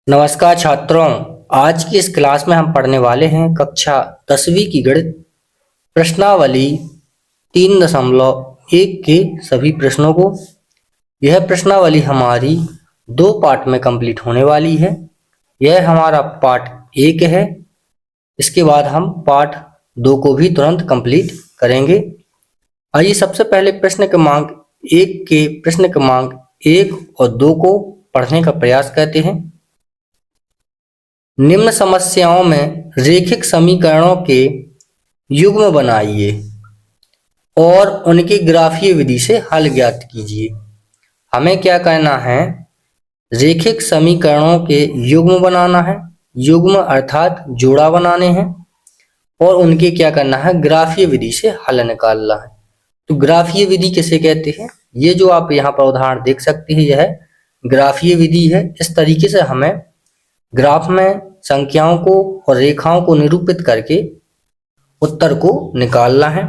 नमस्कार छात्रों। आज की इस क्लास में हम पढ़ने वाले हैं कक्षा 10वीं की गणित प्रश्नावली 3.1 के सभी प्रश्नों को। यह प्रश्नावली हमारी दो पार्ट में कंप्लीट होने वाली है। यह हमारा पार्ट 1 है। इसके बाद हम पार्ट 2 को भी तुरंत कंप्लीट करेंगे। आइए सबसे पहले प्रश्न क्रमांक 1 और 2 को पढ़ने का प्रयास करते हैं। निम्न समस्याओं में रेखिक समीकरणों के युग्म बनाइए और उनकी ग्राफीय विधि से हल ज्ञात कीजिए। हमें क्या करना है? रेखिक समीकरणों के युग्म बनाना है। युग्म अर्थात जोड़ा बनाने हैं और उनके क्या करना है? ग्राफीय विधि से हल निकालना है। तो ग्राफीय विधि किसे कहते हैं? ये जो आप यहाँ पर उदाहरण देख सकते हैं, यह ग्राफीय विधि है। इस तरीके से हमें ग्राफ में संख्याओं को और रेखाओं को निरूपित करके उत्तर को निकालना है।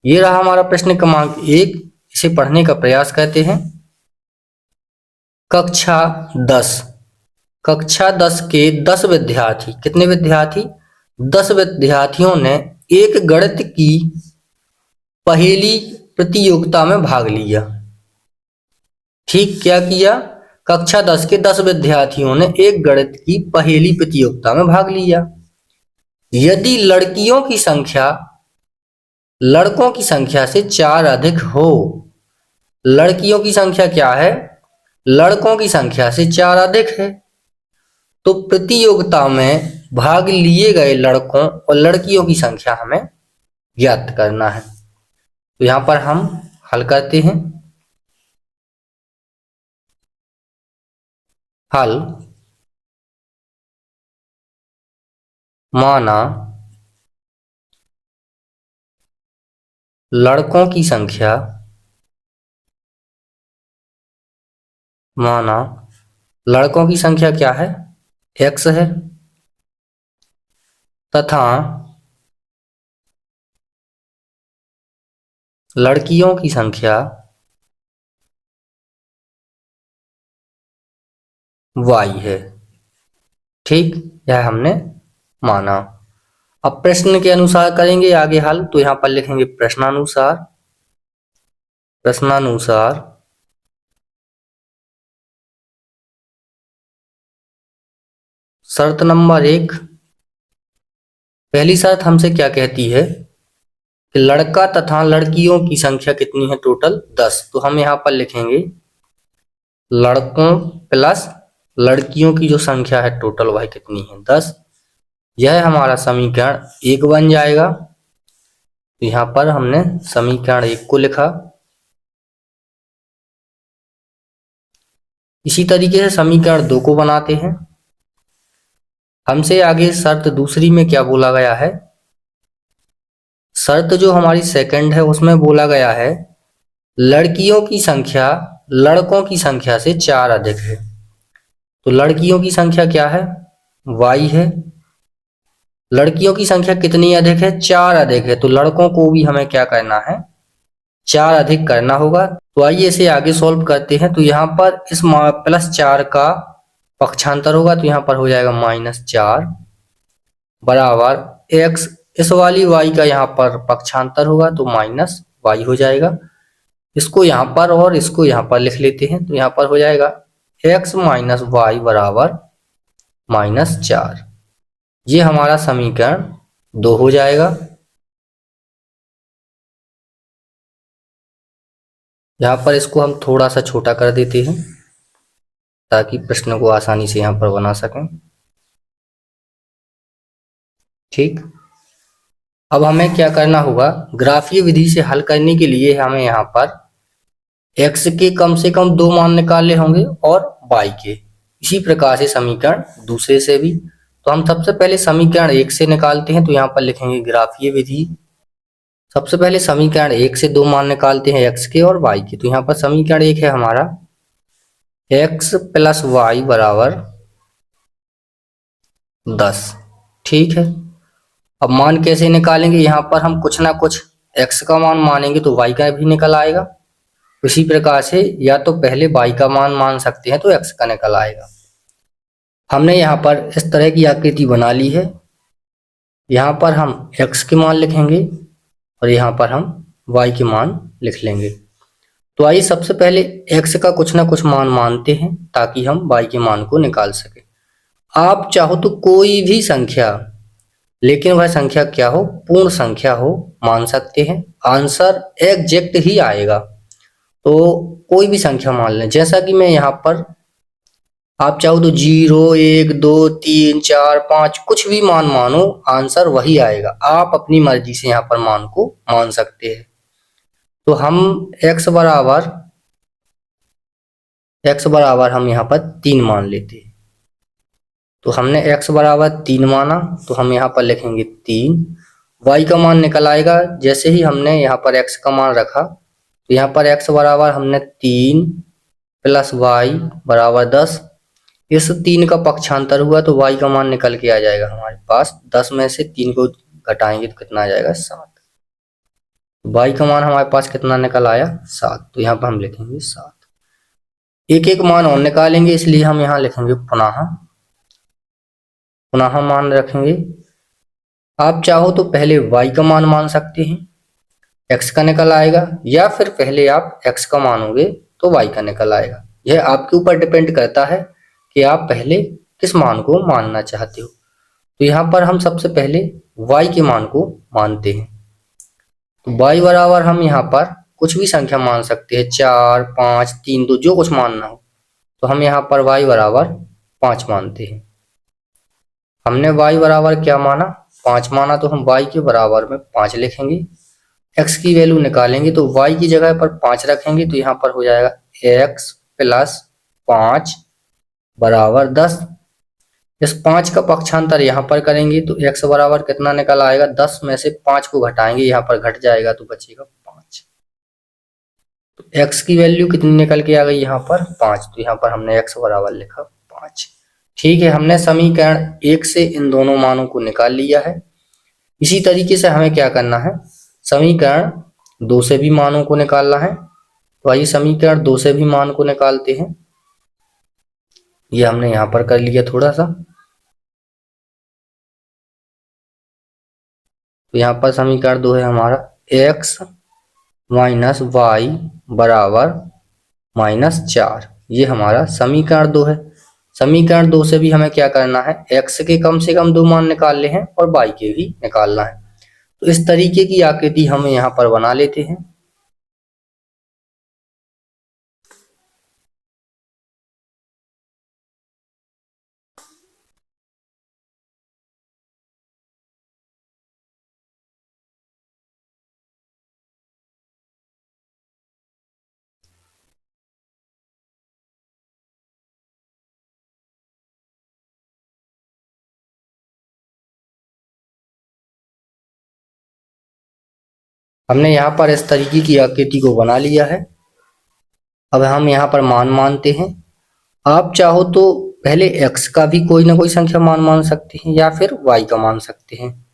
ये रहा हमारा प्रश्न क्रमांक 1। इसे पढ़ने का प्रयास करते हैं। कक्षा 10 के 10 विद्यार्थी, कितने विद्यार्थी? 10 विद्यार्थियों ने एक गणित की पहेली प्रतियोगिता में भाग लिया। ठीक, क्या किया? कक्षा 10 के 10 विद्यार्थियों ने एक गणित की पहेली प्रतियोगिता में भाग लिया। यदि लड़कों की संख्या से 4 अधिक हो, लड़कियों की संख्या क्या है? लड़कों की संख्या से 4 अधिक है, तो प्रतियोगिता में भाग लिए गए लड़कों और लड़कियों की संख्या हमें ज्ञात करना है। तो यहां पर हम हल करते हैं। हल माना लड़कों की संख्या क्या है? x है, तथा लड़कियों की संख्या y है। ठीक, यह हमने माना। अब प्रश्न के अनुसार करेंगे आगे हल। तो यहां पर लिखेंगे प्रश्नानुसार शर्त नंबर 1। पहली शर्त हमसे क्या कहती है कि लड़का तथा लड़कियों की संख्या कितनी है? टोटल 10। तो हम यहाँ पर लिखेंगे लड़कों प्लस लड़कियों की जो संख्या है टोटल वह कितनी है? 10। यह हमारा समीकरण 1 बन जाएगा। तो यहाँ पर हमने समीकरण 1 को लिखा। इसी तरीके से समीकरण 2 को बनाते हैं। हमसे आगे शर्त दूसरी में क्या बोला गया है? शर्त जो हमारी सेकंड है उसमें बोला गया है लड़कियों की संख्या लड़कों की संख्या से 4 अधिक है। तो लड़कियों की संख्या क्या है? y है। लड़कियों की संख्या कितनी अधिक है? 4 अधिक है। तो लड़कों को भी हमें क्या करना है? 4 अधिक करना होगा। तो आइए इसे आगे सॉल्व करते हैं। तो यहाँ पर इस +4 का पक्षांतर होगा, तो यहाँ पर हो जाएगा -4 बराबर x। इस वाली y का यहाँ पर पक्षांतर होगा तो -y हो जाएगा। इसको यहाँ पर और इसको यहाँ पर लिख लेते हैं। तो यहाँ पर हो जाएगा x - y बराबर -4। ये हमारा समीकरण 2 हो जाएगा। यहाँ पर इसको हम थोड़ा सा छोटा कर देते हैं ताकि प्रश्न को आसानी से यहाँ पर बना सकें। ठीक, अब हमें क्या करना होगा? ग्राफीय विधि से हल करने के लिए हमें यहाँ पर x के कम से कम 2 मान निकालने होंगे और y के। इसी प्रकार से समीकरण दूसरे से भी। तो हम सबसे पहले समीकरण 1 से निकालते हैं। तो यहाँ पर लिखेंगे ग्राफीय विधि। सबसे पहले समीकरण 1 से 2 मान निकालते हैं x के और y के। तो यहाँ पर समीकरण 1 है हमारा x + y बराबर 10। ठीक है, अब मान कैसे निकालेंगे? यहाँ पर हम कुछ ना कुछ x का मान मानेंगे तो y का भी निकल आएगा। इसी प्रकार से या तो पहले y का मान मान सकते हैं तो x का निकल आएगा। हमने यहाँ पर इस तरह की आकृति बना ली है। यहाँ पर हम x के मान लिखेंगे और यहाँ पर हम y के मान लिख लेंगे। तो आइए सबसे पहले x का कुछ ना कुछ मान मानते हैं ताकि हम y के मान को निकाल सके। आप चाहो तो कोई भी संख्या, लेकिन वह संख्या क्या हो, पूर्ण संख्या हो, मान सकते हैं, आंसर एग्जैक्ट ही आएगा। तो कोई भी संख्या मान लें, जैसा कि मैं यहाँ पर, आप चाहो तो 0, 1, 2, 3, 4, 5 कुछ भी मान मानो, आंसर वही आएगा। आप अपनी मर्जी से यहाँ पर मान को मान सकते हैं। तो हम x बराबर हम यहाँ पर 3 मान लेते हैं। तो हमने x बराबर 3 माना, तो हम यहाँ पर लिखेंगे 3। y का मान निकल आएगा। जैसे ही हमने यहाँ पर x का मान रखा, तो यहाँ पर x बराबर हमने 3 प्लस y बराबर 10। इस 3 का पक्षांतर हुआ तो y का मान निकल के आ जाएगा हमारे पास। 10 में से 3 को घटाएंगे तो कितना आ जाएगा, 7। y का मान हमारे पास कितना निकल आया, 7। तो यहाँ पर हम लिखेंगे 7। एक एक मान और निकालेंगे, इसलिए हम यहाँ लिखेंगे पुनः मान रखेंगे। आप चाहो तो पहले y का मान मान सकते हैं, x का निकल आएगा, या फिर पहले आप x का मानोगे तो y का निकल आएगा। यह आपके ऊपर डिपेंड करता है कि आप पहले किस मान को मानना चाहते हो। तो यहाँ पर हम सबसे पहले y के मान को मानते हैं। तो y बराबर हम यहाँ पर कुछ भी संख्या मान सकते हैं, 4, 5, 3, 2, जो कुछ मानना हो। तो हम यहाँ पर y बराबर 5 मानते हैं। हमने y बराबर क्या माना, 5 माना, तो हम y के बराबर में 5 लिखेंगे। x की वैल्यू निकालेंगे तो y की जगह पर 5 रखेंगे, तो यहाँ पर हो जाएगा x प्लस 5 बराबर 10। इस 5 का पक्षांतर यहाँ पर करेंगे तो x बराबर कितना निकल आएगा, 10 में से 5 को घटाएंगे, यहाँ पर घट जाएगा तो बचेगा 5। तो x की वैल्यू कितनी निकल के आ गई, यहाँ पर 5। तो यहाँ पर हमने x बराबर लिखा 5। ठीक है, हमने समीकरण 1 से इन दोनों मानों को निकाल लिया है। इसी तरीके से हमें क्या करना है, समीकरण 2 से भी मानों को निकालना है। तो आइए समीकरण 2 से भी मान को निकालते हैं। ये हमने यहाँ पर कर लिया थोड़ा सा। तो यहाँ पर समीकरण 2 है हमारा x माइनस वाई बराबर -4। ये हमारा समीकरण 2 है। समीकरण 2 से भी हमें क्या करना है, x के कम से कम 2 मान निकालने हैं और y के भी निकालना है। तो इस तरीके की आकृति हम यहाँ पर बना लेते हैं। हमने यहाँ पर इस तरीके की आकृति को बना लिया है। अब हम यहाँ पर मान मानते हैं। आप चाहो तो पहले x का भी कोई ना कोई संख्या मान मान सकते हैं या फिर y का मान सकते हैं।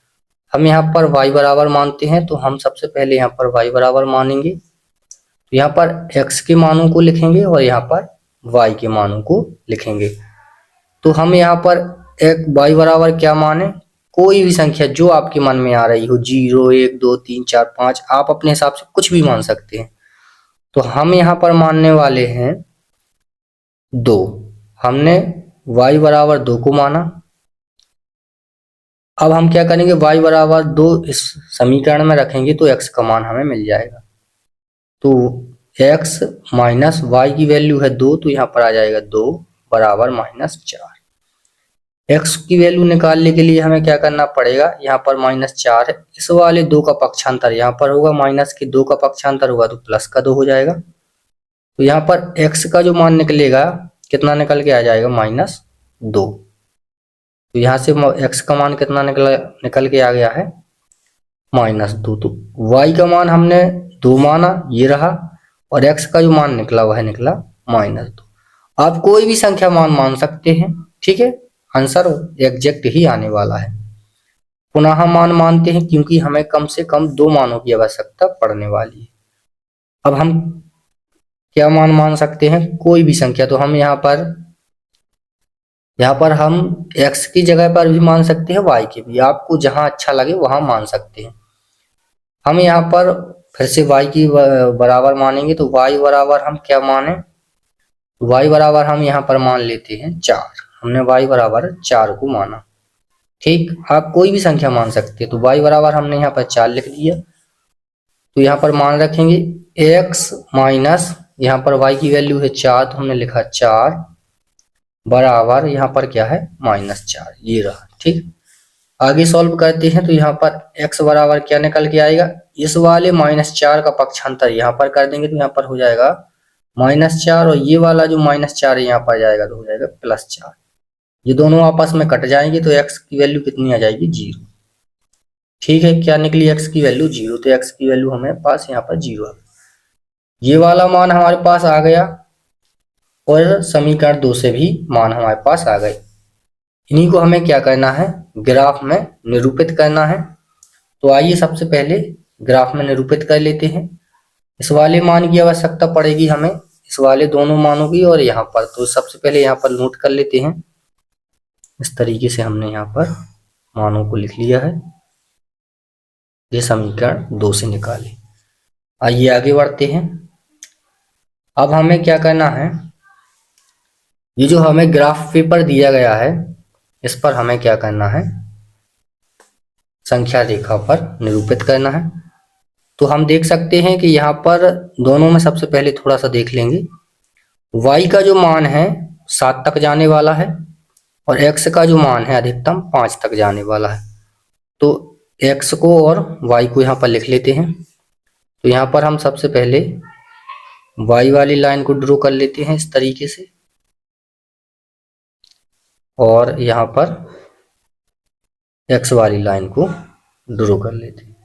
हम यहाँ पर y बराबर मानते हैं, तो हम सबसे पहले यहाँ पर y बराबर मानेंगे। तो यहाँ पर x के मानों को लिखेंगे और यहाँ पर y के मानों को लिखेंगे। तो हम यहाँ पर एक y बराबर क्या माने, कोई भी संख्या जो आपके मन में आ रही हो, 0, 1, 2, 3, 4, 5, आप अपने हिसाब से कुछ भी मान सकते हैं। तो हम यहाँ पर मानने वाले हैं 2। हमने y बराबर 2 को माना। अब हम क्या करेंगे, y बराबर 2 इस समीकरण में रखेंगे तो x का मान हमें मिल जाएगा। तो x माइनस वाई की वैल्यू है 2, तो यहाँ पर आ जाएगा 2 बराबर -4। x की वैल्यू निकालने के लिए हमें क्या करना पड़ेगा, यहाँ पर -4 है, इस वाले 2 का पक्षांतर यहाँ पर होगा, माइनस के 2 का पक्षांतर होगा तो प्लस का 2 हो जाएगा। तो यहाँ पर x का जो मान निकलेगा कितना निकल के आ जाएगा, -2। तो यहाँ से x का मान कितना निकल के आ गया है, -2। तो y का मान हमने 2 माना, ये रहा, और x का जो मान निकला वह निकला -2। आप कोई भी संख्या मान सकते हैं, ठीक है, आंसर एग्जैक्ट ही आने वाला है। पुनः मान मानते हैं क्योंकि हमें कम से कम 2 मानों की आवश्यकता पड़ने वाली है। अब हम क्या मान सकते हैं, कोई भी संख्या। तो हम यहाँ पर यहाँ पर हम x की जगह पर भी मान सकते हैं, y की भी, आपको जहां अच्छा लगे वहां मान सकते हैं। हम यहाँ पर फिर से y की बराबर मानेंगे, तो y बराबर हम क्या माने, y बराबर हम यहाँ पर मान लेते हैं 4। हमने y बराबर 4 को माना। ठीक, आप कोई भी संख्या मान सकते हैं, तो y बराबर हमने यहाँ पर 4 लिख दिया। तो यहाँ पर मान रखेंगे x माइनस, यहाँ पर y की वैल्यू है 4, तो हमने लिखा 4 बराबर यहाँ पर क्या है, -4, ये रहा। ठीक, आगे सॉल्व करते हैं, तो यहाँ पर x बराबर क्या निकल के आएगा, इस वाले -4 का पक्षांतर यहाँ पर कर देंगे, तो यहाँ पर हो जाएगा -4, और ये वाला जो -4 है यहाँ पर जाएगा, तो हो जाएगा +4। ये दोनों आपस में कट जाएंगे, तो x की वैल्यू कितनी आ जाएगी, 0। ठीक है, क्या निकली, x की वैल्यू 0, तो x की वैल्यू हमें पास यहाँ पर 0 आ गई। ये वाला मान हमारे पास आ गया, और समीकरण 2 से भी मान हमारे पास आ गए। इन्हीं को हमें क्या करना है, ग्राफ में निरूपित करना है। तो आइए सबसे पहले ग्राफ में निरूपित कर लेते हैं। इस वाले मान की आवश्यकता पड़ेगी हमें, इस वाले दोनों मानों की, और यहाँ पर, तो सबसे पहले यहाँ पर नोट कर लेते हैं। इस तरीके से हमने यहाँ पर मानों को लिख लिया है, ये समीकरण 2 से निकाले। आइए आगे बढ़ते हैं। अब हमें क्या करना है, ये जो हमें ग्राफ पेपर दिया गया है, इस पर हमें क्या करना है, संख्या रेखा पर निरूपित करना है। तो हम देख सकते हैं कि यहाँ पर दोनों में सबसे पहले थोड़ा सा देख लेंगे। y का जो मान है 7 तक जाने वाला है, और x का जो मान है अधिकतम 5 तक जाने वाला है। तो x को और y को यहाँ पर लिख लेते हैं। तो यहाँ पर हम सबसे पहले y वाली लाइन को ड्रॉ कर लेते हैं इस तरीके से, और यहाँ पर x वाली लाइन को ड्रॉ कर लेते हैं।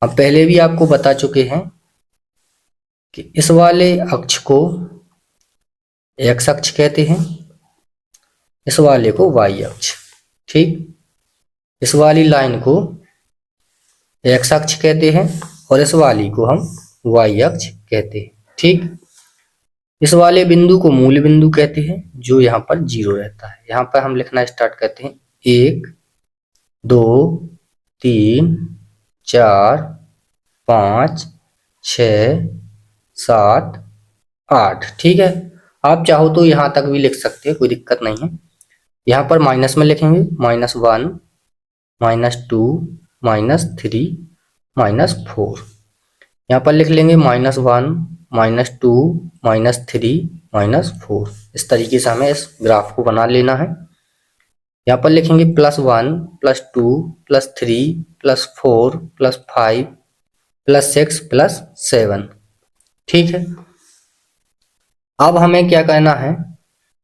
हम पहले भी आपको बता चुके हैं कि इस वाले अक्ष को x अक्ष कहते हैं, इस वाले को y अक्ष। ठीक, इस वाली लाइन को x अक्ष कहते हैं, और इस वाली को हम y अक्ष कहते हैं। ठीक, इस वाले बिंदु को मूल बिंदु कहते हैं, जो यहाँ पर 0 रहता है। यहाँ पर हम लिखना स्टार्ट करते हैं, 1 2 3 4 5 6 7 8। ठीक है, आप चाहो तो यहाँ तक भी लिख सकते हैं, कोई दिक्कत नहीं है। यहाँ पर माइनस में लिखेंगे, -1 -2 -3 -4। यहाँ पर लिख लेंगे -1 -2 -3 -4। इस तरीके से हमें इस ग्राफ को बना लेना है। यहाँ पर लिखेंगे +1 +2 +3 +4 +5 +6 +7। ठीक है, अब हमें क्या करना है,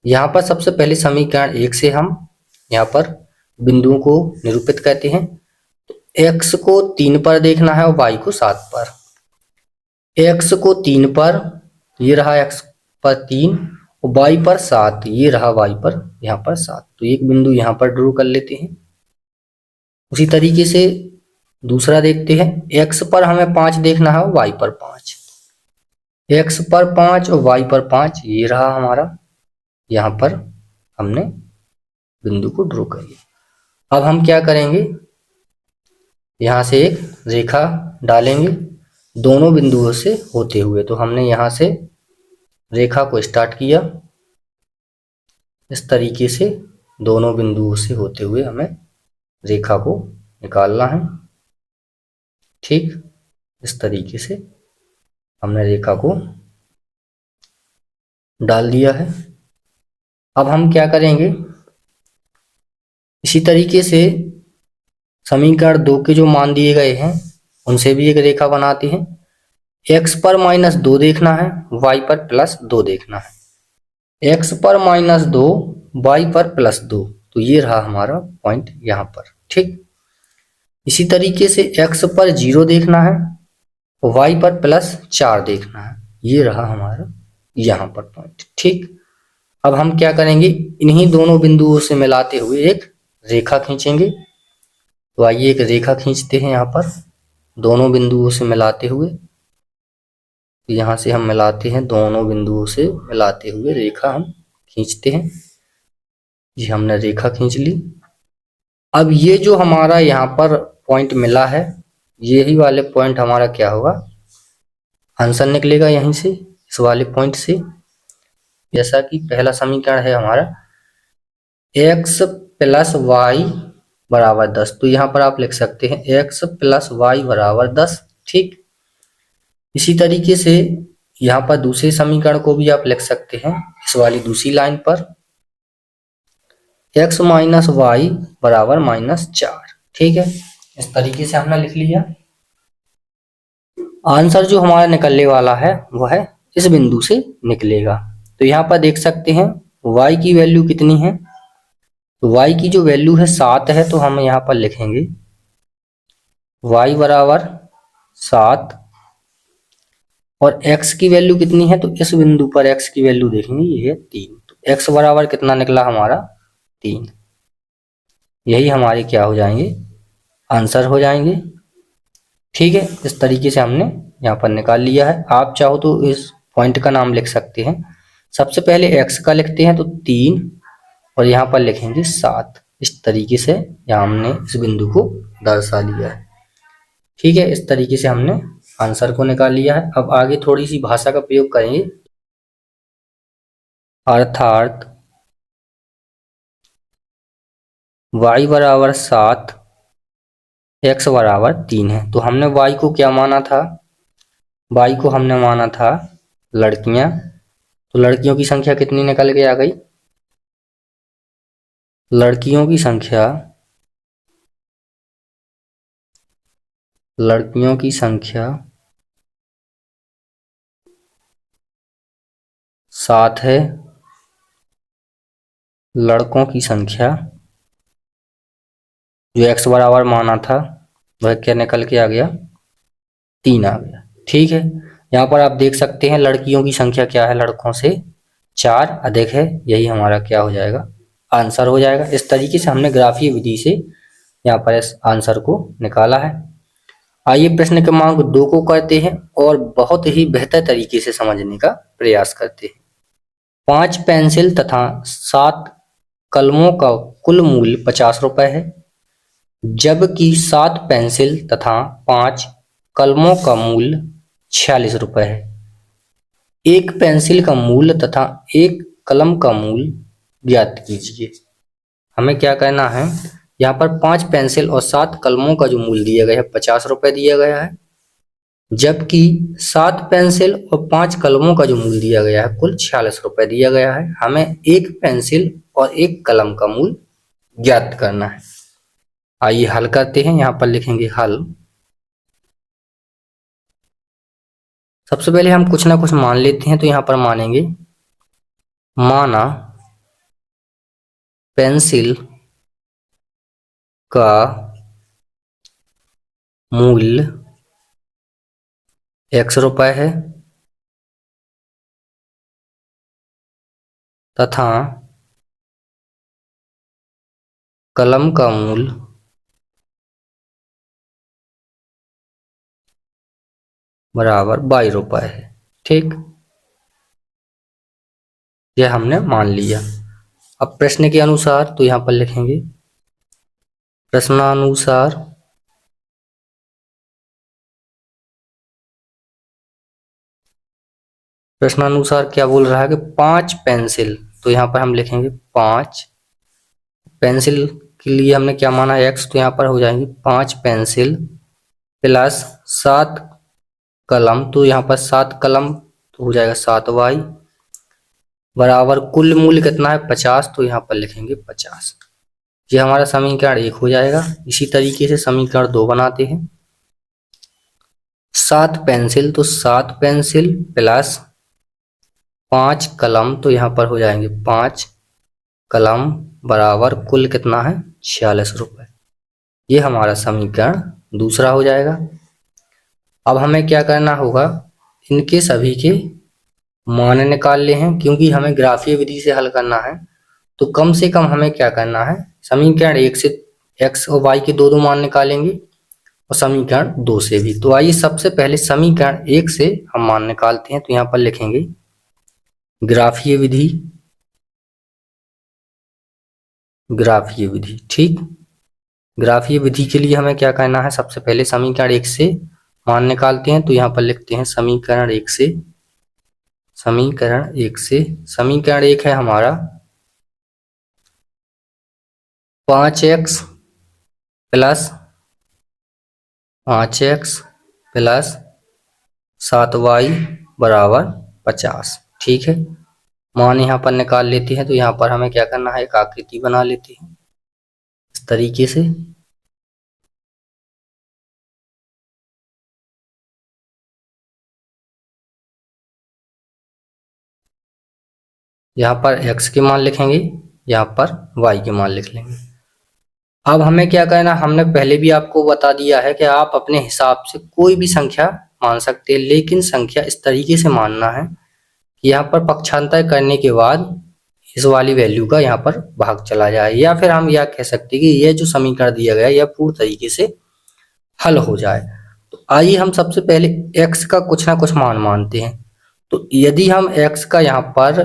यहाँ पर सबसे पहले समीकरण 1 से हम यहाँ पर बिंदुओं को निरूपित करते हैं। तो x को 3 पर देखना है और y को 7 पर। x को 3 पर, ये रहा x पर 3, और y पर 7, ये रहा y पर यहाँ पर 7। तो एक बिंदु यहाँ पर ड्रॉ कर लेते हैं। उसी तरीके से दूसरा देखते हैं, x पर हमें 5 देखना है और y पर 5। x पर 5 और y पर 5, ये रहा हमारा, यहाँ पर हमने बिंदु को ड्रॉ कर लिया। अब हम क्या करेंगे, यहाँ से एक रेखा डालेंगे दोनों बिंदुओं से होते हुए। तो हमने यहाँ से रेखा को स्टार्ट किया, इस तरीके से दोनों बिंदुओं से होते हुए हमें रेखा को निकालना है। ठीक, इस तरीके से हमने रेखा को डाल दिया है। अब हम क्या करेंगे, इसी तरीके से समीकरण 2 के जो मान दिए गए हैं उनसे भी एक रेखा बनाते हैं। x पर -2 देखना है, y पर +2 देखना है। x पर -2, y पर +2, तो ये रहा हमारा पॉइंट यहाँ पर। ठीक, इसी तरीके से x पर 0 देखना है और y पर +4 देखना है, ये रहा हमारा यहाँ पर पॉइंट। ठीक, अब हम क्या करेंगे, इन्हीं दोनों बिंदुओं से मिलाते हुए एक रेखा खींचेंगे। तो आइए एक रेखा खींचते हैं यहाँ पर दोनों बिंदुओं से मिलाते हुए। तो यहाँ से हम मिलाते हैं, दोनों बिंदुओं से मिलाते हुए रेखा हम खींचते हैं। ये हमने रेखा खींच ली। अब ये जो हमारा यहाँ पर पॉइंट मिला है, यही वाले पॉइंट हमारा क्या होगा, आंसर निकलेगा यहीं से, इस वाले पॉइंट से। जैसा कि पहला समीकरण है हमारा x प्लस वाई बराबर 10, तो यहाँ पर आप लिख सकते हैं x प्लस वाई बराबर 10। ठीक, इसी तरीके से यहाँ पर दूसरे समीकरण को भी आप लिख सकते हैं, इस वाली दूसरी लाइन पर x माइनस वाई बराबर -4। ठीक है, इस तरीके से हमने लिख लिया। आंसर जो हमारा निकलने वाला है वह है इस बिंदु से निकलेगा। तो यहाँ पर देख सकते हैं y की वैल्यू कितनी है, तो y की जो वैल्यू है 7 है, तो हम यहाँ पर लिखेंगे y बराबर 7, और x की वैल्यू कितनी है, तो इस बिंदु पर x की वैल्यू देखेंगे, ये है 3, तो x बराबर कितना निकला हमारा 3। यही हमारे क्या हो जाएंगे, आंसर हो जाएंगे। ठीक है, इस तरीके से हमने यहाँ पर निकाल लिया है। आप चाहो तो इस पॉइंट का नाम लिख सकते हैं। सबसे पहले x का लिखते हैं तो 3, और यहाँ पर लिखेंगे 7। इस तरीके से यहाँ हमने इस बिंदु को दर्शा लिया है। ठीक है, इस तरीके से हमने आंसर को निकाल लिया है। अब आगे थोड़ी सी भाषा का प्रयोग करेंगे, अर्थात y बराबर 7, x बराबर 3 है। तो हमने y को क्या माना था, y को हमने माना था लड़कियां, तो लड़कियों की संख्या कितनी निकल के आ गई, लड़कियों की संख्या 7 है, लड़कों की संख्या जो x बराबर माना था वह क्या निकल के आ गया, 3 आ गया। ठीक है, यहाँ पर आप देख सकते हैं लड़कियों की संख्या क्या है, लड़कों से 4 अधिक है, यही हमारा क्या हो जाएगा, आंसर हो जाएगा। इस तरीके से हमने ग्राफीय विधि से यहाँ पर इस आंसर को निकाला है। आइए प्रश्न क्रमांक 2 को करते हैं और बहुत ही बेहतर तरीके से समझने का प्रयास करते हैं। 5 पेंसिल तथा 7 कलमों का कुल मूल्य 50 रुपए है, जबकि 7 पेंसिल तथा 5 कलमों का मूल्य 46 रुपए है। एक पेंसिल का मूल्य तथा एक कलम का मूल्य ज्ञात कीजिए। हमें क्या करना है, यहाँ पर 5 पेंसिल और 7 कलमों का जो मूल्य दिया गया है 50 रुपए दिया गया है, जबकि 7 पेंसिल और 5 कलमों का जो मूल्य दिया गया है कुल 46 रुपए दिया गया है। हमें एक पेंसिल और एक कलम का मूल्य ज्ञात करना है। आइए हल करते हैं, यहाँ पर लिखेंगे हल। सबसे पहले हम कुछ ना कुछ मान लेते हैं, तो यहाँ पर मानेंगे, माना पेंसिल का मूल्य x रुपए है तथा कलम का मूल्य बराबर 22 रुपए है। ठीक, यह हमने मान लिया। अब प्रश्न के अनुसार तो यहाँ पर लिखेंगे प्रश्नानुसार प्रश्नानुसार क्या बोल रहा है कि 5 पेंसिल, तो यहाँ पर हम लिखेंगे 5 पेंसिल के लिए हमने क्या माना x, तो यहाँ पर हो जाएंगे 5 पेंसिल प्लस 7 कलम, तो यहाँ पर 7 कलम तो हो जाएगा 7y बराबर कुल मूल्य कितना है 50, तो यहाँ पर लिखेंगे 50। ये हमारा समीकरण 1 हो जाएगा। इसी तरीके से समीकरण 2 बनाते हैं। 7 पेंसिल तो 7 पेंसिल प्लस 5 कलम, तो यहाँ पर हो जाएंगे 5 कलम बराबर कुल कितना है 46 रुपए। ये हमारा समीकरण दूसरा हो जाएगा। अब हमें क्या करना होगा, इनके सभी के मान निकालने हैं। क्योंकि हमें ग्राफीय विधि से हल करना है, तो कम से कम हमें क्या करना है, समीकरण 1 से x और y के दो मान निकालेंगे और समीकरण 2 से भी। तो आइए सबसे पहले समीकरण 1 से हम मान निकालते हैं। तो यहाँ पर लिखेंगे ग्राफीय विधि ग्राफीय विधि। ठीक, ग्राफीय विधि के लिए हमें क्या करना है, सबसे पहले समीकरण 1 से मान निकालते हैं। तो यहाँ पर लिखते हैं समीकरण 1 से, समीकरण 1 है हमारा 5x प्लस 7y बराबर 50। ठीक है, मान यहाँ पर निकाल लेते हैं। तो यहाँ पर हमें क्या करना है, एक आकृति बना लेते हैं इस तरीके से। यहाँ पर x के मान लिखेंगे, यहाँ पर y के मान लिख लेंगे। अब हमें क्या करना, हमने पहले भी आपको बता दिया है कि आप अपने हिसाब से कोई भी संख्या मान सकते हैं, लेकिन संख्या इस तरीके से मानना है कि यहाँ पर पक्षांतर करने के बाद इस वाली वैल्यू का यहाँ पर भाग चला जाए, या फिर हम यह कह सकते हैं कि यह जो समीकरण दिया गया है यह पूर्ण तरीके से हल हो जाए। तो आइए हम सबसे पहले x का कुछ ना कुछ मान मानते हैं। तो यदि हम x का यहाँ पर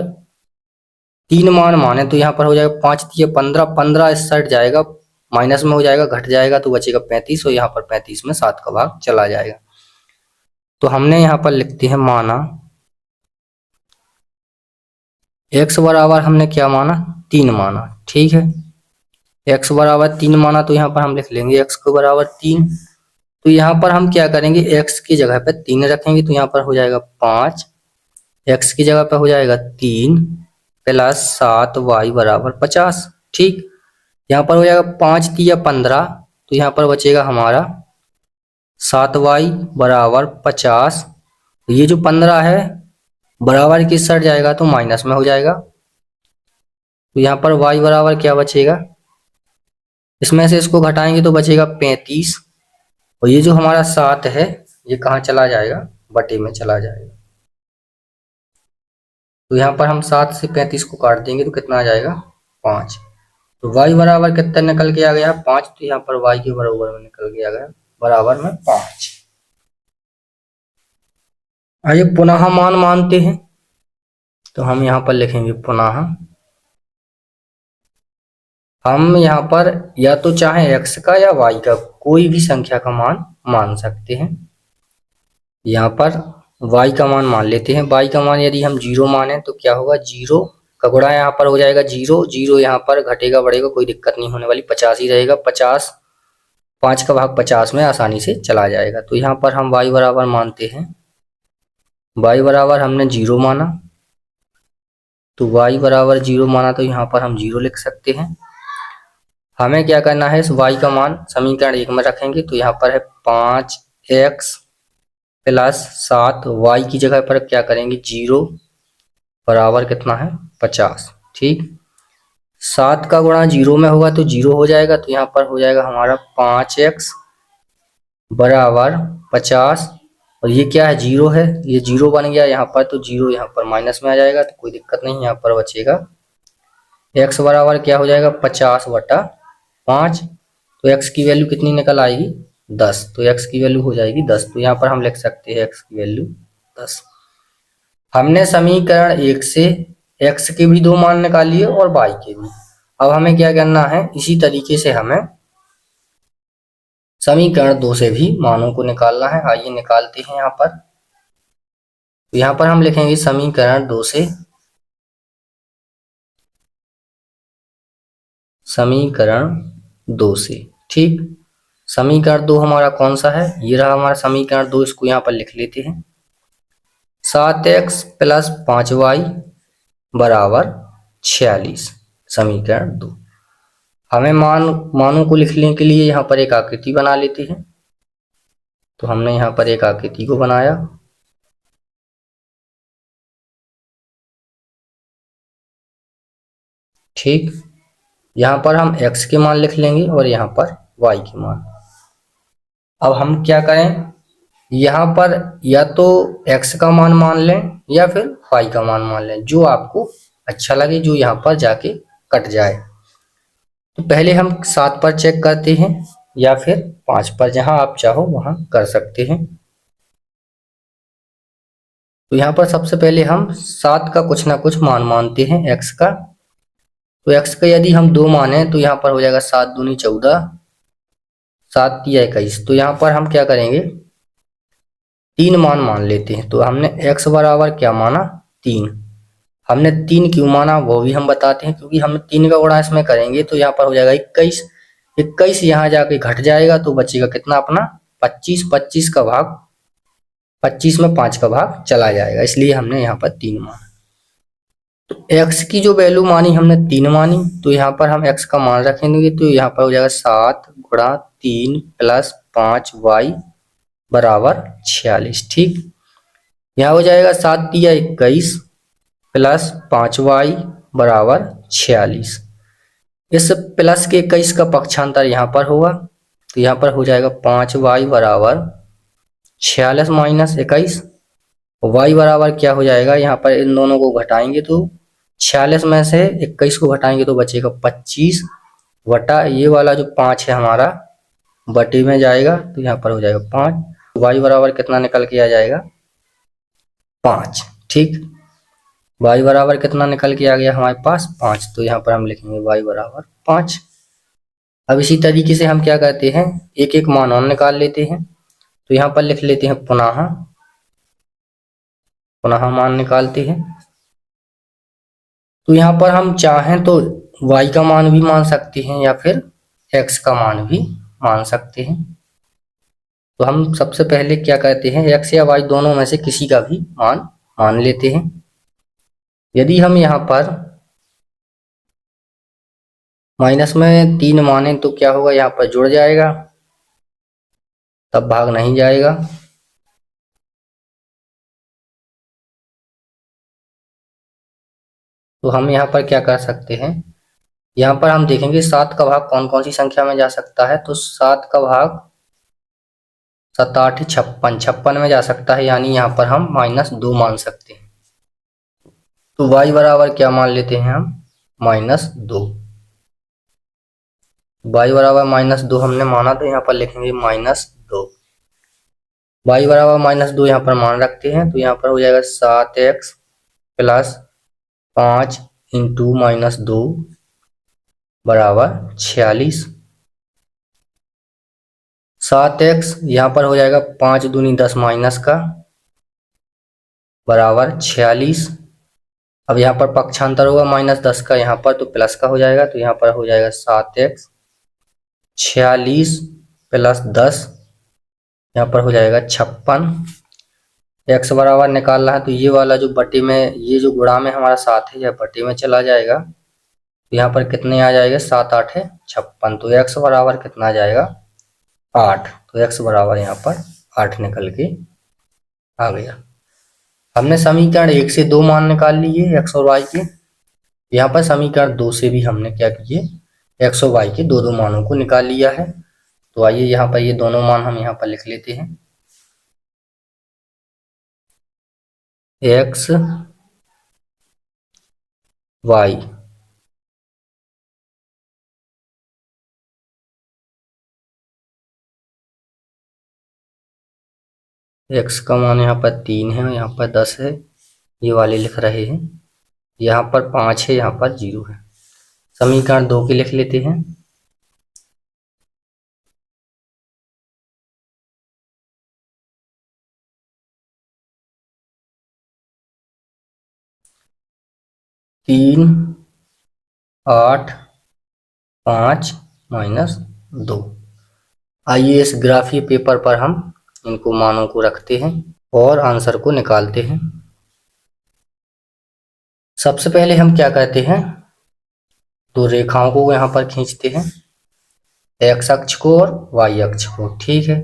3 मान माने तो यहाँ पर हो जाएगा 5 3 15, 15 इस साइड जाएगा, माइनस में हो जाएगा, घट जाएगा तो बचेगा 35, और यहाँ पर 35 में 7 का भाग चला जाएगा। तो हमने यहाँ पर लिखते हैं माना x बराबर हमने क्या माना, 3 माना। ठीक है, x बराबर 3 माना तो यहाँ पर हम लिख लेंगे x को बराबर 3। तो यहाँ पर हम क्या करेंगे, x की जगह पे 3 रखेंगे तो यहाँ पर हो जाएगा 5, x की जगह पे हो जाएगा 3 प्लस 7y बराबर 50। ठीक, यहाँ पर हो जाएगा 5 3 15, तो यहाँ पर बचेगा हमारा 7y बराबर 50। ये जो 15 है बराबर किस साइड जाएगा तो माइनस में हो जाएगा, तो यहाँ पर y बराबर क्या बचेगा, इसमें से इसको घटाएंगे तो बचेगा 35, और ये जो हमारा 7 है ये कहाँ चला जाएगा, बटे में चला जाएगा। तो यहाँ पर हम 7 से 35 को काट देंगे तो कितना आ जाएगा 5। तो y बराबर कितना निकल के आ गया 5, तो यहाँ पर y के बराबर में निकल के आ गया बराबर में 5। आइए पुनः मान मानते हैं। तो हम यहाँ पर लिखेंगे पुनः, हम यहाँ पर या तो चाहे x का या y का कोई भी संख्या का मान मान सकते हैं। यहाँ पर y का मान मान लेते हैं। y का मान यदि हम 0 माने तो क्या होगा, 0 का गुणा यहाँ पर हो जाएगा 0, 0 यहाँ पर घटेगा बढ़ेगा कोई दिक्कत नहीं होने वाली, 50 ही रहेगा। 50, 5 का भाग 50 में आसानी से चला जाएगा। तो यहाँ पर हम y बराबर मानते हैं, y बराबर हमने 0 माना, तो y बराबर 0 माना तो यहाँ पर हम 0 लिख सकते हैं। हमें क्या करना है, इस y का मान समीकरण 1 में रखेंगे। तो यहाँ पर है 5x प्लस 7, y की जगह पर क्या करेंगे 0 बराबर कितना है 50। ठीक, 7 का गुणा 0 में होगा तो 0 हो जाएगा, तो यहाँ पर हो जाएगा हमारा 5x बराबर 50, और ये क्या है 0 है, ये 0 बन गया यहाँ पर, तो 0 यहाँ पर माइनस में आ जाएगा तो कोई दिक्कत नहीं, यहाँ पर बचेगा x बराबर क्या हो जाएगा 50/5। तो x की वैल्यू कितनी निकल आएगी 10, तो x की वैल्यू हो जाएगी 10। तो यहाँ पर हम लिख सकते हैं x की वैल्यू 10। हमने समीकरण 1 से x के भी 2 मान निकाल लिए और y के भी। अब हमें क्या करना है, इसी तरीके से हमें समीकरण 2 से भी मानों को निकालना है। आइए निकालते हैं यहाँ पर। तो यहाँ पर हम लिखेंगे समीकरण 2 से, समीकरण 2 से। ठीक, समीकरण 2 हमारा कौन सा है, ये रहा हमारा समीकरण 2, इसको यहाँ पर लिख लेते हैं। 7x प्लस 5y बराबर 46, समीकरण 2। हमें मानों को लिखने के लिए यहाँ पर एक आकृति बना लेते हैं। तो हमने यहाँ पर एक आकृति को बनाया। ठीक, यहाँ पर हम x के मान लिख लेंगे और यहाँ पर y के मान। अब हम क्या करें, यहाँ पर या तो x का मान मान लें या फिर y का मान मान लें, जो आपको अच्छा लगे, जो यहाँ पर जाके कट जाए। तो पहले हम 7 पर चेक करते हैं या फिर 5 पर, जहां आप चाहो वहां कर सकते हैं। तो यहाँ पर सबसे पहले हम 7 का कुछ ना कुछ मान मानते हैं x का। तो x का यदि हम 2 माने तो यहाँ पर हो जाएगा 7 दूनी 14, 7 तिया 21। तो यहाँ पर हम क्या करेंगे, 3 मान लेते हैं। तो हमने x बराबर क्या माना, 3। हमने 3 क्यों माना वो भी हम बताते हैं, क्योंकि हम 3 का गुणा इसमें करेंगे तो यहाँ पर हो जाएगा 21। 21 यहाँ जाके घट जाएगा तो बचेगा कितना अपना 25। 25 का भाग 25 में 5 का भाग चला जाएगा, इसलिए हमने यहाँ पर 3 माना। तो x की जो वैल्यू मानी हमने 3 मानी, तो यहाँ पर हम x का मान रखेंगे तो यहाँ पर हो जाएगा 7 गुणा 3 प्लस 5y बराबर 46। ठीक, यहाँ हो जाएगा 7 तिया 21 प्लस 5y बराबर 46। इस प्लस के 21 का पक्षांतर यहाँ पर होगा, तो यहाँ पर हो जाएगा 5y बराबर 46 माइनस 21। y बराबर क्या हो जाएगा, यहाँ पर इन दोनों को घटाएंगे तो 46 में से 21 को घटाएंगे तो बचेगा 25 वटा ये वाला जो 5 है हमारा बटे में जाएगा, तो यहाँ पर हो जाएगा 5। y बराबर कितना निकल के आ जाएगा 5। ठीक, y बराबर कितना निकल के आ गया हमारे पास 5, तो यहाँ पर हम लिखेंगे y बराबर 5। अब इसी तरीके से हम क्या करते हैं, एक एक मान और निकाल लेते हैं। तो यहाँ पर लिख लेते हैं पुनः मान निकालते हैं। तो यहाँ पर हम चाहें तो y का मान भी मान सकते हैं या फिर x का मान भी मान सकते हैं। तो हम सबसे पहले क्या करते हैं, x या y दोनों में से किसी का भी मान मान लेते हैं। यदि हम यहाँ पर माइनस में 3 माने तो क्या होगा, यहाँ पर जुड़ जाएगा तब भाग नहीं जाएगा। तो हम यहाँ पर क्या कर सकते हैं, यहाँ पर हम देखेंगे 7 का भाग कौन कौन सी संख्या में जा सकता है। तो 7 का भाग 7 8 56, 56 में जा सकता है, यानी यहाँ पर हम -2 मान सकते हैं। तो y बराबर क्या मान लेते हैं हम -2। y बराबर -2 हमने माना, तो यहाँ पर लिखेंगे -2। y बराबर -2 यहाँ पर मान रखते हैं, तो यहाँ पर हो जाएगा 7x प्लस 5 इंटू -2 बराबर 46। 7x यहाँ पर हो जाएगा 5 दूनी 10 माइनस का बराबर 46। अब यहाँ पर पक्षांतर होगा -10 का, यहाँ पर तो प्लस का हो जाएगा, तो यहाँ पर हो जाएगा 7x 46 प्लस 10, यहाँ पर हो जाएगा 56। x बराबर निकालना है तो ये वाला जो बटे में, ये जो गुणा में हमारा 7 है यह बटे में चला जाएगा, तो यहाँ पर कितने आ जाएगा 7 8 है 56। तो x बराबर कितना आ जाएगा 8। तो x बराबर यहाँ पर 8 निकल के आ गया। हमने समीकरण 1 से 2 मान निकाल लिए x और y के। यहाँ पर समीकरण 2 से भी हमने क्या किए, x और y के दो दो मानों को निकाल लिया है। तो आइए यहाँ पर ये दोनों मान हम यहाँ पर लिख लेते हैं। x y x का मान यहाँ पर 3 है, यहाँ पर 10 है, ये वाले लिख रहे हैं। यहाँ पर 5 है, यहाँ पर 0 है। समीकरण 2 के लिख लेते हैं। तीन 8 5 -2। आइए इस ग्राफीय पेपर पर हम इनको मानों को रखते हैं और आंसर को निकालते हैं। सबसे पहले हम क्या करते हैं, दो रेखाओं को यहाँ पर खींचते हैं, x अक्ष को और y अक्ष को। ठीक है,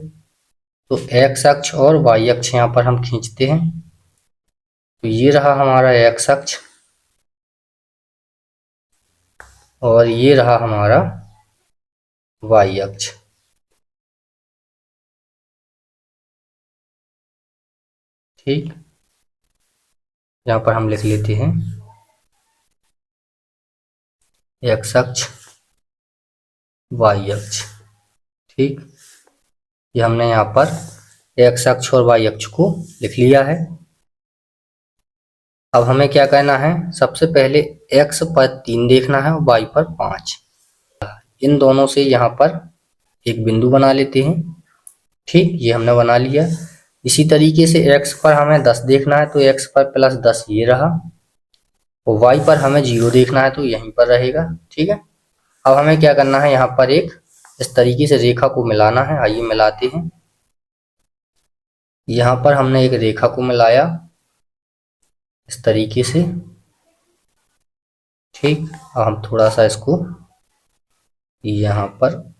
तो x अक्ष और y अक्ष यहाँ पर हम खींचते हैं। तो ये रहा हमारा x अक्ष और ये रहा हमारा y अक्ष। ठीक, यहाँ पर हम लिख लेते हैं x अक्ष y अक्ष। ठीक, ये हमने यहाँ पर x अक्ष और y अक्ष को लिख लिया है। अब हमें क्या करना है, सबसे पहले x पर 3 देखना है और y पर 5। इन दोनों से यहाँ पर एक बिंदु बना लेते हैं। ठीक, ये हमने बना लिया। इसी तरीके से x पर हमें 10 देखना है तो x पर प्लस 10 ये रहा, और y पर हमें 0 देखना है तो यहीं पर रहेगा। ठीक है, अब हमें क्या करना है, यहाँ पर एक इस तरीके से रेखा को मिलाना है। आइए मिलाते हैं। यहाँ पर हमने एक रेखा को मिलाया इस तरीके से। ठीक, अब हम थोड़ा सा इसको यहाँ पर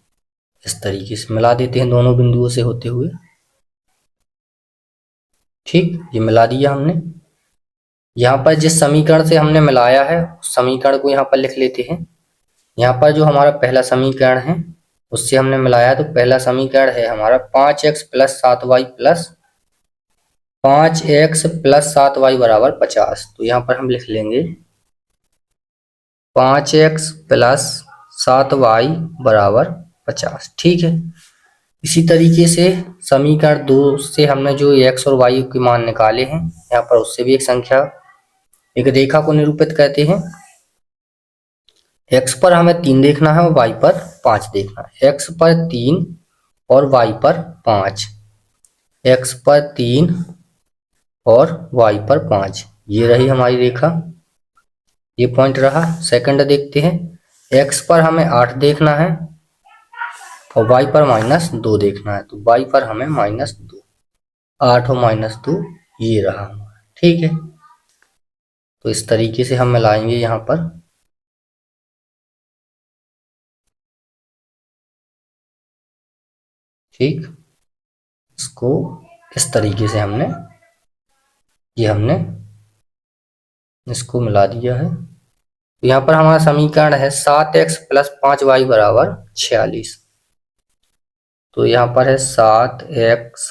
इस तरीके से मिला देते हैं दोनों बिंदुओं से होते हुए। ठीक, ये मिला दिया हमने। यहाँ पर जिस समीकरण से हमने मिलाया है उस समीकरण को यहाँ पर लिख लेते हैं। यहाँ पर जो हमारा पहला समीकरण है उससे हमने मिलाया, तो पहला समीकरण है हमारा 5x plus 7y plus 5x plus 7y बराबर 50। तो यहाँ पर हम लिख लेंगे 5x प्लस 7y बराबर 50। ठीक है, इसी तरीके से समीकरण 2 से हमने जो x और y के मान निकाले हैं, यहाँ पर उससे भी एक रेखा को निरूपित करते हैं। x पर हमें 3 देखना है और y पर 5 देखना है। x पर 3 और y पर 5, x पर 3 और y पर 5, ये रही हमारी रेखा, ये पॉइंट रहा। सेकंड देखते हैं, x पर हमें 8 देखना है और y पर -2 देखना है, तो y पर हमें -2, 8 और -2 ये रहा हमारा। ठीक है, तो इस तरीके से हम मिलाएंगे यहाँ पर। ठीक, इसको इस तरीके से हमने इसको मिला दिया है। तो यहाँ पर हमारा समीकरण है 7x प्लस 5y बराबर 46। तो यहाँ पर है 7x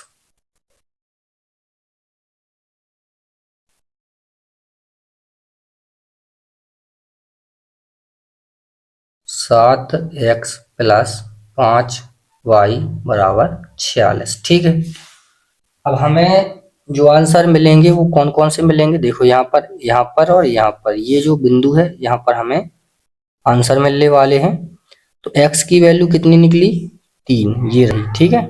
प्लस 5y बराबर 46। ठीक है, अब हमें जो आंसर मिलेंगे वो कौन कौन से मिलेंगे, देखो यहाँ पर और यहाँ पर, ये जो बिंदु है यहाँ पर हमें आंसर मिलने वाले हैं। तो x की वैल्यू कितनी निकली, 3, ये रही। ठीक है,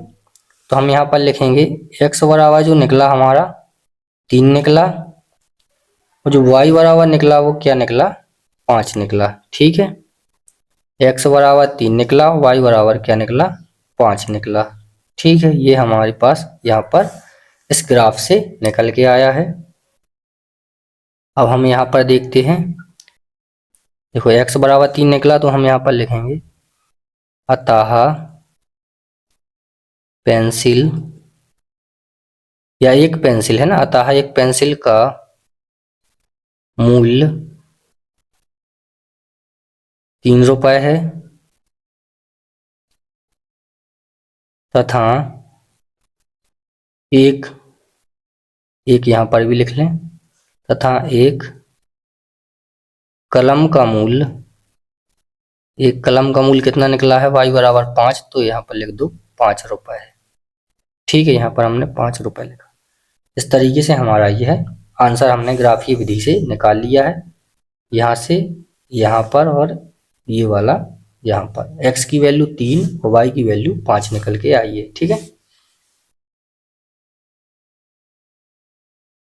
तो हम यहाँ पर लिखेंगे x बराबर जो निकला हमारा 3 निकला, और जो y बराबर निकला वो क्या निकला, 5 निकला। ठीक है, x बराबर 3 निकला, y बराबर क्या निकला, 5 निकला। ठीक है, ये हमारे पास यहाँ पर इस ग्राफ से निकल के आया है। अब हम यहाँ पर देखते हैं, देखो x बराबर 3 निकला, तो हम यहाँ पर लिखेंगे अतः पेंसिल, या एक पेंसिल है ना, अतः एक पेंसिल का मूल्य 3 रुपए है, तथा एक यहाँ पर भी लिख लें, तथा एक कलम का मूल्य, कितना निकला है, y बराबर 5, तो यहाँ पर लिख दो 5 रुपए है। ठीक है, यहाँ पर हमने 5 रुपए लिखा। इस तरीके से हमारा यह है आंसर, हमने ग्राफीय विधि से निकाल लिया है। यहाँ से यहाँ पर और ये वाला यहाँ पर x की वैल्यू 3 और y की वैल्यू 5 निकल के आई है। ठीक है।